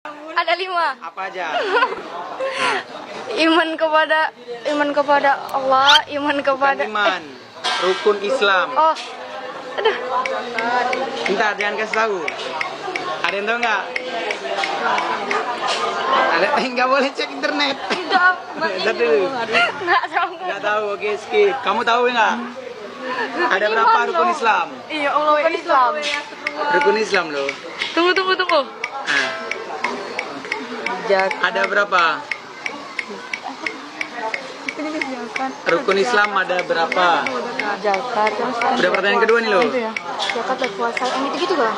Ada 5. Apa aja? Iman kepada Allah, iman kepada Iman, rukun Islam. Oh. Aduh. Bentar, jangan kasih tahu. Ada yang tahu nggak? Ada, nggak boleh cek internet. Tidak. Bentar dulu. Nggak tahu. Nggak tahu, oke skip. Kamu tahu nggak? Ada berapa rukun Islam? Iya, Allah rukun Islam. Rukun Islam loh. Tunggu. Nah, ada berapa? Rukun Islam ada berapa? Zakat. Udah pertanyaan kedua nih loh. Zakat dan puasa. Yang gitu lah.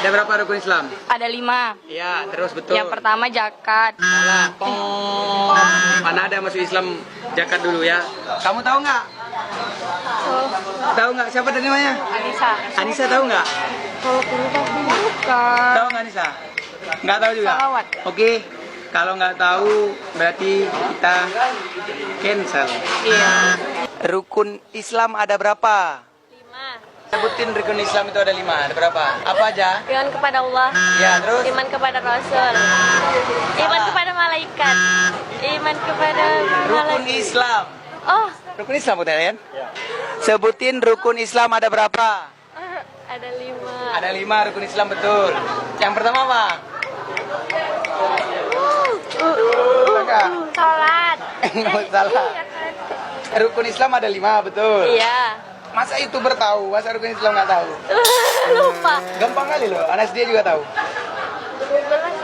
Ada berapa rukun Islam? Ada 5. Ya, terus betul. Yang pertama zakat. Salah. Mana ada masuk Islam zakat dulu ya? Kamu tahu nggak? Tahu nggak siapa tadi namanya? Anissa. Anissa tahu nggak? Kalau dulu pasti bukan. Tahu nggak Anissa? Nggak tahu juga. Salawat. Oke. Kalau nggak tahu berarti kita cancel. Iya. Rukun Islam ada berapa? 5. Sebutin rukun Islam itu ada 5. Ada berapa? Apa aja? Iman kepada Allah. Ya, terus? Iman kepada Rasul. Iman kepada malaikat. Iman kepada Rukun Islam. Oh, Rukun Islam bukan ya? Sebutin rukun Islam ada berapa? ada 5. Ada 5 rukun Islam betul. Yang pertama apa? Enggak. Salat. Salah. Rukun Islam ada 5 betul. Iya. Masa YouTuber tahu? Masa rukun Islam nggak tahu? Lupa. Gampang kali loh. Anas dia juga tahu.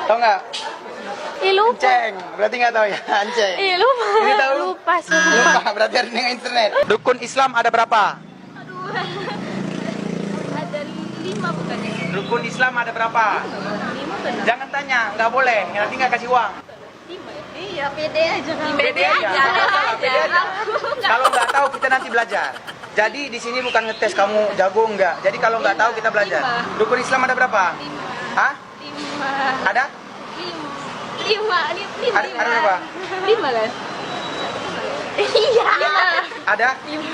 Tahu nggak? Ih, lupa. Anceng. Berarti nggak tahu ya? Anceng. Ih, lupa. Ini tahu? Lupa, sumpah. Lupa. Berarti harus dengan internet. Rukun Islam ada berapa? Ada 5 bukannya? Rukun Islam ada berapa? 5 kan? Jangan tanya. Nggak boleh. Nanti nggak kasih uang. 5 ya? Iya, pede aja. Pede aja. Pede aja. Kalau nggak tahu kita nanti belajar. Jadi di sini bukan ngetes kamu jago enggak. Jadi kalau nggak tahu kita belajar. Rukun Islam ada berapa? Hah? 5. Ada? 5. Ada berapa? 5 kan? Iya. Ada?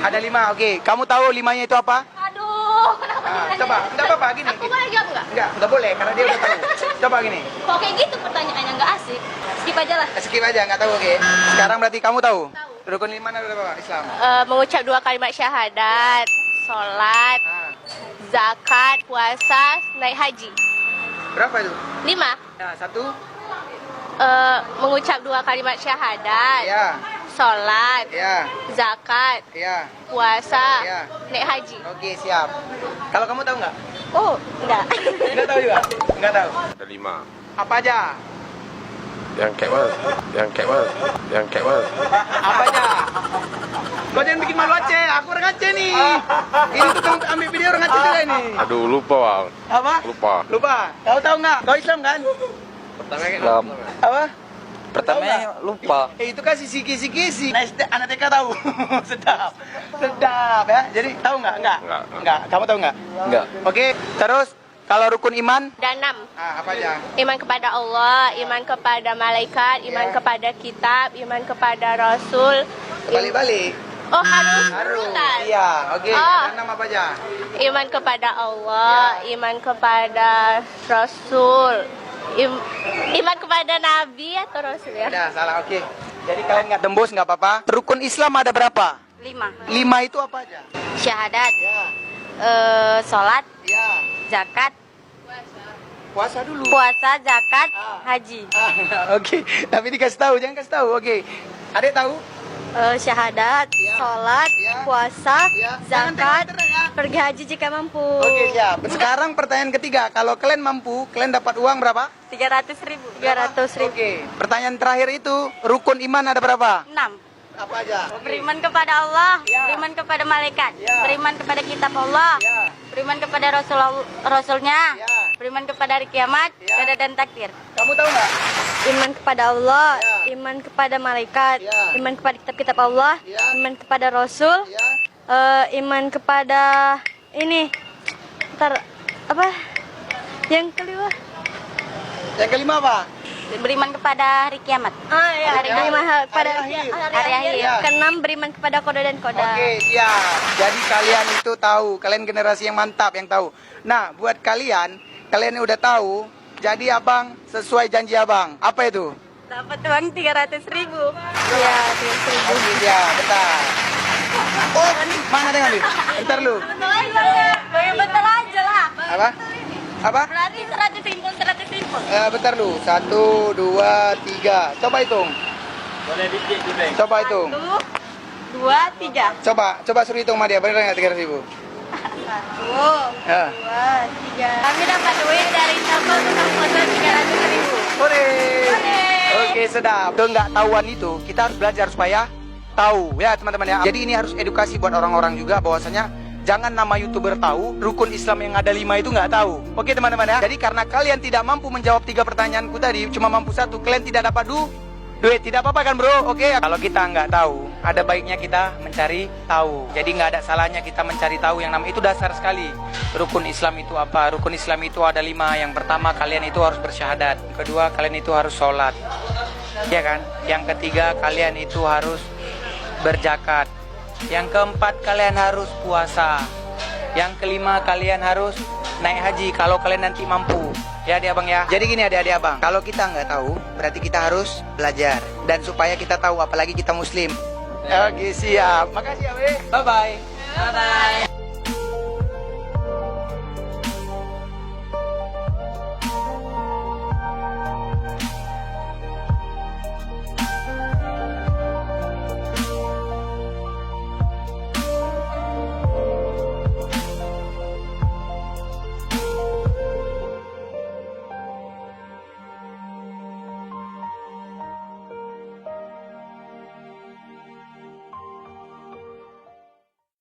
Ada 5. Oke. Kamu tahu 5-nya itu apa? Aduh, kenapa Coba. Enggak apa-apa gini. Aku boleh jawab nggak? Enggak boleh karena dia udah tahu. Coba gini. Kok kayak gitu pertanyaannya nggak asik? Skip aja lah. Skip aja, nggak tahu oke. Sekarang berarti kamu tahu? Tahu. Rukun 5 ada berapa Islam? Mengucap 2 kalimat syahadat, sholat, zakat, puasa, naik haji. Berapa itu? 5. Ya, 1. Mengucap 2 kalimat syahadat, Ya. sholat, Ya. zakat, Ya. puasa, Ya. naik haji. Oke, siap. Kalau kamu tahu nggak? Oh, enggak. Nggak tahu juga? Nggak tahu. Ada 5. Apa aja? Yang kayak mana? Apa aja? Kau jangan bikin malu Aceh, aku orang Aceh nih. Ini tukang ambil video orang Aceh juga ini. Aduh, lupa bang. Apa? Lupa. Kau tahu nggak? Kau Islam kan? Islam. Apa? Pertamanya lupa. Itu kan si kisi. Nah, anak TK tahu. Sedap ya. Jadi tahu nggak? Nggak. Kamu tahu nggak? Enggak. Oke. Terus kalau rukun iman? Dan 6. Apa aja? Iman kepada Allah, iman kepada malaikat, iman kepada kitab, iman kepada Rasul. Balik-balik. Oh, harus Harus. urutan. Iya. Oke. Oh. Ada 6 apa aja? Iman kepada Allah, iman kepada Rasul, iman kepada Nabi atau Rasul ya? Ada salah. Oke. Jadi kalian nggak tembus nggak apa-apa. Rukun Islam ada berapa? 5. 5 itu apa aja? Syahadat, Ya. sholat, Ya. zakat, Puasa dulu. puasa, zakat, haji. Oke. Tapi dikasih tahu, jangan kasih tahu. Oke. Adek tahu? Syahadat, Ya. sholat, Ya. puasa, Ya. Jangan zakat, tengok internet, ya. pergi haji jika mampu. Oke, siap. Sekarang pertanyaan ketiga. Kalau kalian mampu, kalian dapat uang berapa? 300.000. 300.000. Oke. Pertanyaan terakhir itu, rukun iman ada berapa? 6. Apa aja? Beriman kepada Allah, Ya. beriman kepada malaikat, Ya. beriman kepada kitab Allah, Ya. beriman kepada Rasulnya, Ya. beriman kepada hari kiamat, Ya. qada dan takdir. Kamu tahu nggak? Iman kepada Allah, Ya. iman kepada malaikat, Ya. iman kepada kitab-kitab Allah, Ya. iman kepada Rasul, Ya. iman kepada ini. Ntar apa? Yang kelima. Yang kelima apa? Beriman kepada hari kiamat. Hari kiamat. kelima pada Hari akhir. hari akhir. Ya. Keenam beriman kepada koda dan koda. Oke, siap. Jadi kalian itu tahu, kalian generasi yang mantap yang tahu. Nah, buat kalian udah tahu, Jadi abang sesuai janji abang. Apa itu? Dapat uang 300.000. Iya, 300.000. Oke dia, bentar. Oh, mana dengan lu? Bentar lu. Yang betul aja lah. Apa? Apa? Berarti 100 simpul. Bentar lu. 1, 2, 3. Coba hitung. Coba hitung. 1, 2, 3. Coba suruh hitung sama dia. Bener nggak 300.000? 1, Ya. 2, 3. Kami dapat duit dari sampel tukang foto 300.000. Hore. Oke, sedap. Tuh nggak tahuan itu, kita harus belajar supaya tahu ya teman-teman ya. Jadi ini harus edukasi buat orang-orang juga bahwasanya jangan nama YouTuber tahu, rukun Islam yang ada 5 itu nggak tahu. Oke teman-teman ya. Jadi karena kalian tidak mampu menjawab 3 pertanyaanku tadi, cuma mampu 1, kalian tidak dapat duit. Tidak apa-apa kan bro? Oke. Kalau kita nggak tahu, ada baiknya kita mencari tahu. Jadi nggak ada salahnya kita mencari tahu. Yang namanya itu dasar sekali. Rukun Islam itu apa? Rukun Islam itu ada 5. Yang pertama, kalian itu harus bersyahadat. Yang kedua, kalian itu harus sholat. Ya kan? Yang ketiga, kalian itu harus berzakat. Yang keempat, kalian harus puasa. Yang kelima, kalian harus naik haji kalau kalian nanti mampu. Ya adik abang ya. Jadi gini adik-adik abang, kalau kita nggak tahu, berarti kita harus belajar. Dan supaya kita tahu, apalagi kita muslim. Oke siap. Makasih ya, Bye bye. Bye-bye.